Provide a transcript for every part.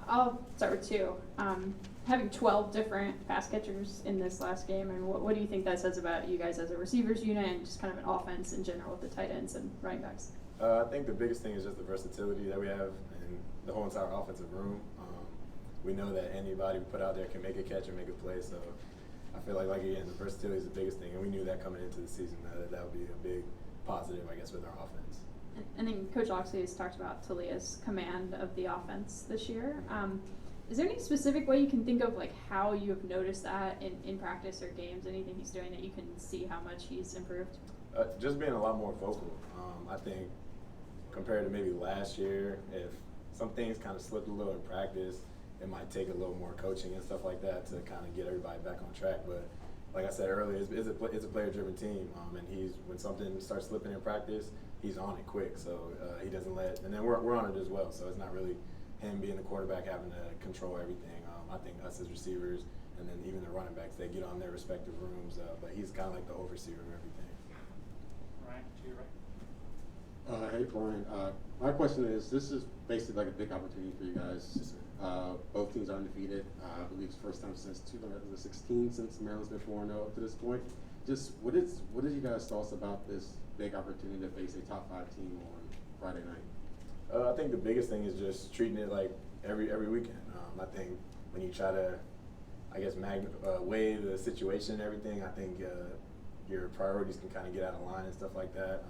I'll start with two. Having 12 different pass catchers in this last game, and what do you think that says about you guys as a receivers unit and just kind of an offense in general with the tight ends and running backs? I think the biggest thing is just the versatility that we have in the whole entire offensive room. We know that anybody we put out there can make a catch and make a play, so I feel like again, the versatility is the biggest thing, and we knew that coming into the season that would be a big positive, I guess, with our offense. And then Coach Oxley has talked about Talia's command of the offense this year. Is there any specific way you can think of like how you have noticed that in practice or games, anything he's doing that you can see how much he's improved? Just being a lot more vocal. I think compared to maybe last year, if some things kind of slipped a little in practice, it might take a little more coaching and stuff like that to kind of get everybody back on track. But like I said earlier, it's a player-driven team, and when something starts slipping in practice, he's on it quick. So he doesn't let, and then we're on it as well. So it's not really him being the quarterback having to control everything. I think us as receivers, and then even the running backs, they get on their respective rooms. But he's kind of like the overseer of everything. Ryan, to your right. Hey Brian, my question is, this is basically like a big opportunity for you guys. Yes, Both teams are undefeated. I believe it's the first time since 2016 since Maryland's been 4-0 up to this point. Just what is you guys' thoughts about this big opportunity to face a top 5 team on Friday night? I think the biggest thing is just treating it like every weekend. I think when you try to, I guess, weigh the situation and everything, I think your priorities can kind of get out of line and stuff like that.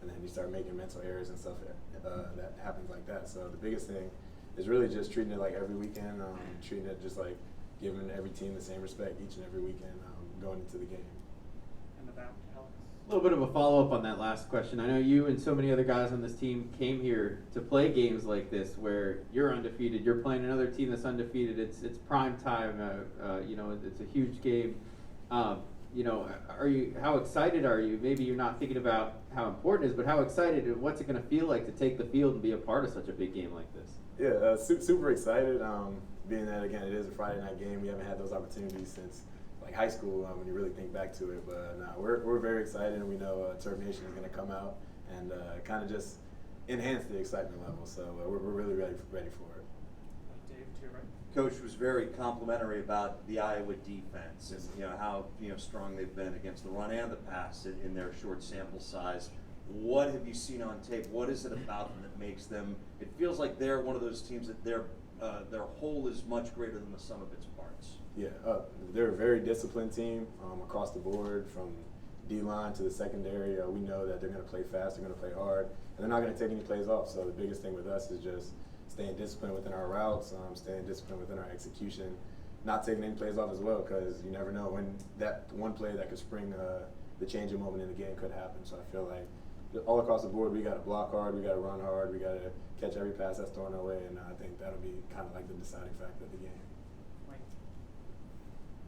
And then you start making mental errors and stuff that happens like that. So the biggest thing is really just treating it like every weekend, treating it just like giving every team the same respect each and every weekend going into the game. And the back to help us. A little bit of a follow-up on that last question. I know you and so many other guys on this team came here to play games like this where you're undefeated. You're playing another team that's undefeated. It's prime time. It's a huge game. How excited are you? Maybe you're not thinking about how important it is, but how excited and what's it going to feel like to take the field and be a part of such a big game like this? Yeah, super excited. Being that again, it is a Friday night game. We haven't had those opportunities since like high school when you really think back to it. But we're very excited, and we know Terp Nation is going to come out and kind of just enhance the excitement level. So we're really ready for it. Dave, to your right. Coach was very complimentary about the Iowa defense and how strong they've been against the run and the pass in their short sample size. What have you seen on tape? What is it about them that makes them? It feels like they're one of those teams that their whole is much greater than the sum of its parts. Yeah, they're a very disciplined team across the board, from D-line to the secondary. We know that they're going to play fast, they're going to play hard, and they're not going to take any plays off. So the biggest thing with us is just staying disciplined within our routes, staying disciplined within our execution, not taking any plays off as well, because you never know when that one play that could spring the changing moment in the game could happen. So I feel like all across the board, we got to block hard, we got to run hard, we got to catch every pass that's thrown our way, and I think that'll be kind of like the deciding factor of the game.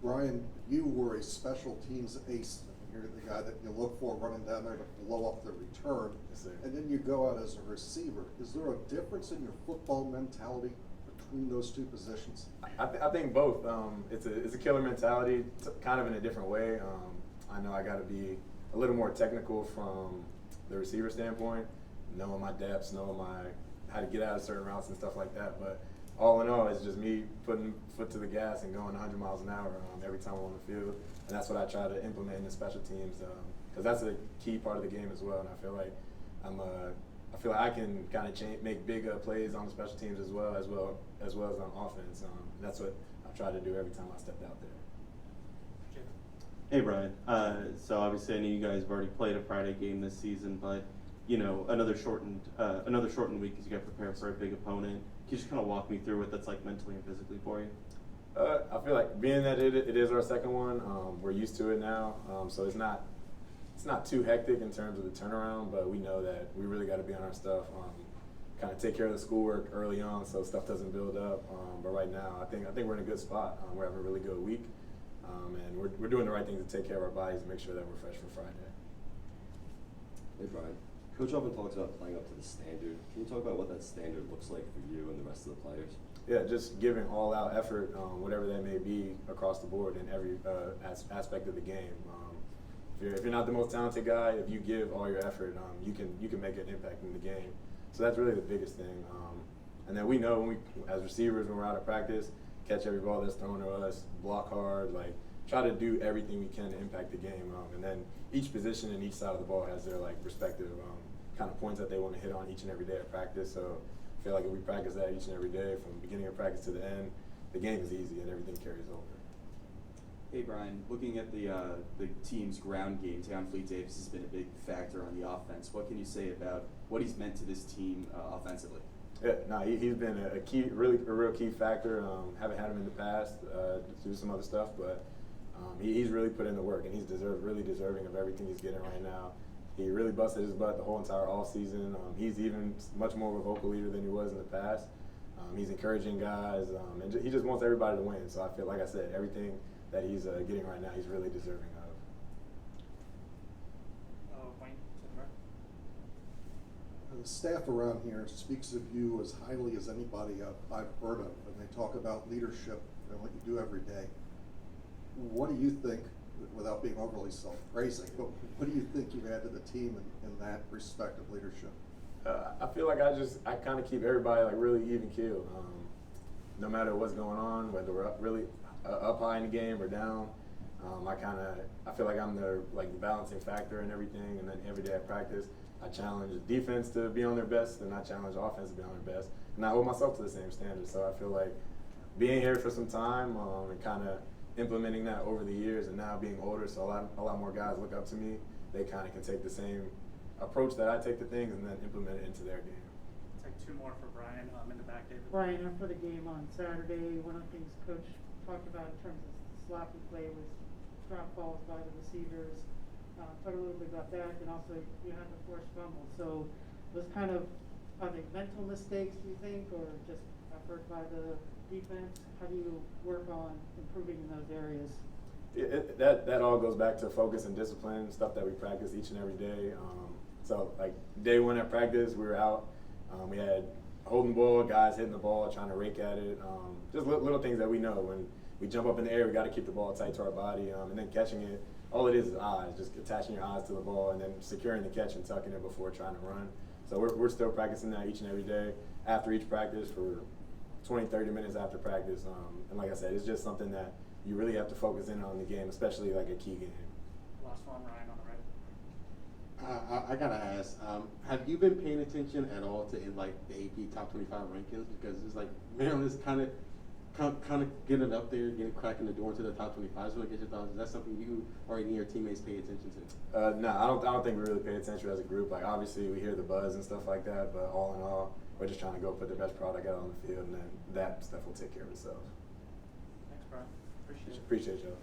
Brian, you were a special teams ace. You're the guy that you look for running down there to blow up the return. Yes, sir. And then you go out as a receiver. Is there a difference in your football mentality between those two positions? I think both. It's a killer mentality, kind of in a different way. I know I got to be a little more technical from the receiver standpoint, knowing my depths, knowing how to get out of certain routes and stuff like that. But all in all, it's just me putting foot to the gas and going 100 miles an hour every time I'm on the field. And that's what I try to implement in the special teams, because that's a key part of the game as well. And I feel like I can kind of make big plays on the special teams as well as on offense. That's what I try to do every time I stepped out there. Hey Brian, so obviously I know you guys have already played a Friday game this season, but another shortened week as you got prepared for a big opponent. Can you just kind of walk me through what that's like mentally and physically for you? I feel like being that it is our second one, we're used to it now, so it's not too hectic in terms of the turnaround, but we know that we really got to be on our stuff, kind of take care of the schoolwork early on so stuff doesn't build up. But right now, I think we're in a good spot. We're having a really good week, and we're doing the right things to take care of our bodies and make sure that we're fresh for Friday. Hey Brian, Coach often talks about playing up to the standard. Can you talk about what that standard looks like for you and the rest of the players? Yeah, just giving all-out effort, whatever that may be, across the board in every aspect of the game. If you're not the most talented guy, if you give all your effort, you can make an impact in the game. So that's really the biggest thing. And then we know when we, as receivers, when we're out of practice, catch every ball that's thrown to us, block hard, like try to do everything we can to impact the game. And then each position and each side of the ball has their like respective kind of points that they want to hit on each and every day of practice. So I feel like if we practice that each and every day from the beginning of practice to the end, the game is easy and everything carries over. Hey Brian, looking at the team's ground game, Tayon Fleet-Davis has been a big factor on the offense. What can you say about what he's meant to this team offensively? Yeah, no, he's been a key, really a real key factor. Haven't had him in the past to do some other stuff, but he's really put in the work, and he's really deserving of everything he's getting right now. He really busted his butt the whole entire off season. He's even much more of a vocal leader than he was in the past. He's encouraging guys, and he just wants everybody to win. So I feel, like I said, everything that he's getting right now, he's really deserving of. Wayne, to the right. The staff around here speaks of you as highly as anybody I've heard of, and they talk about leadership and what you do every day. What do you think, without being overly self-praising, but what do you think you add to the team in that respect of leadership? I feel like I kind of keep everybody like really even keel. No matter what's going on, whether we're up high in the game or down, I feel like I'm the balancing factor in everything. And then every day at practice, I challenge the defense to be on their best, and I challenge the offense to be on their best, and I hold myself to the same standard. So I feel like being here for some time and kind of implementing that over the years, and now being older, so a lot more guys look up to me. They kind of can take the same approach that I take to things and then implement it into their game. Take two more for Brian in the back, David. Brian, after the game on Saturday, one of the things Coach talked about in terms of sloppy play was drop balls by the receivers. Talk a little bit about that, and also you had the forced fumble. So those are they mental mistakes, do you think, or just effort by the defense? How do you work on improving in those areas? That all goes back to focus and discipline, stuff that we practice each and every day. So like day one at practice, we were out. We had holding the ball, guys hitting the ball, trying to rake at it. Just little things that we know. When we jump up in the air, we got to keep the ball tight to our body, and then catching it. All it is eyes, just attaching your eyes to the ball and then securing the catch and tucking it before trying to run. So we're still practicing that each and every day after each practice for 20, 30 minutes after practice. And like I said, it's just something that you really have to focus in on the game, especially like a key game. Last one, Ryan on the right. I gotta ask, have you been paying attention at all to the AP top 25 rankings? Because it's like Maryland's kind of getting up there, cracking the door into the top 25. So, get your thoughts. Is that something you or any of your teammates pay attention to? No, I don't think we really pay attention as a group. Like obviously we hear the buzz and stuff like that, but all in all, we're just trying to go put the best product out on the field, and then that stuff will take care of itself. Thanks, Brian. Appreciate it. Appreciate y'all.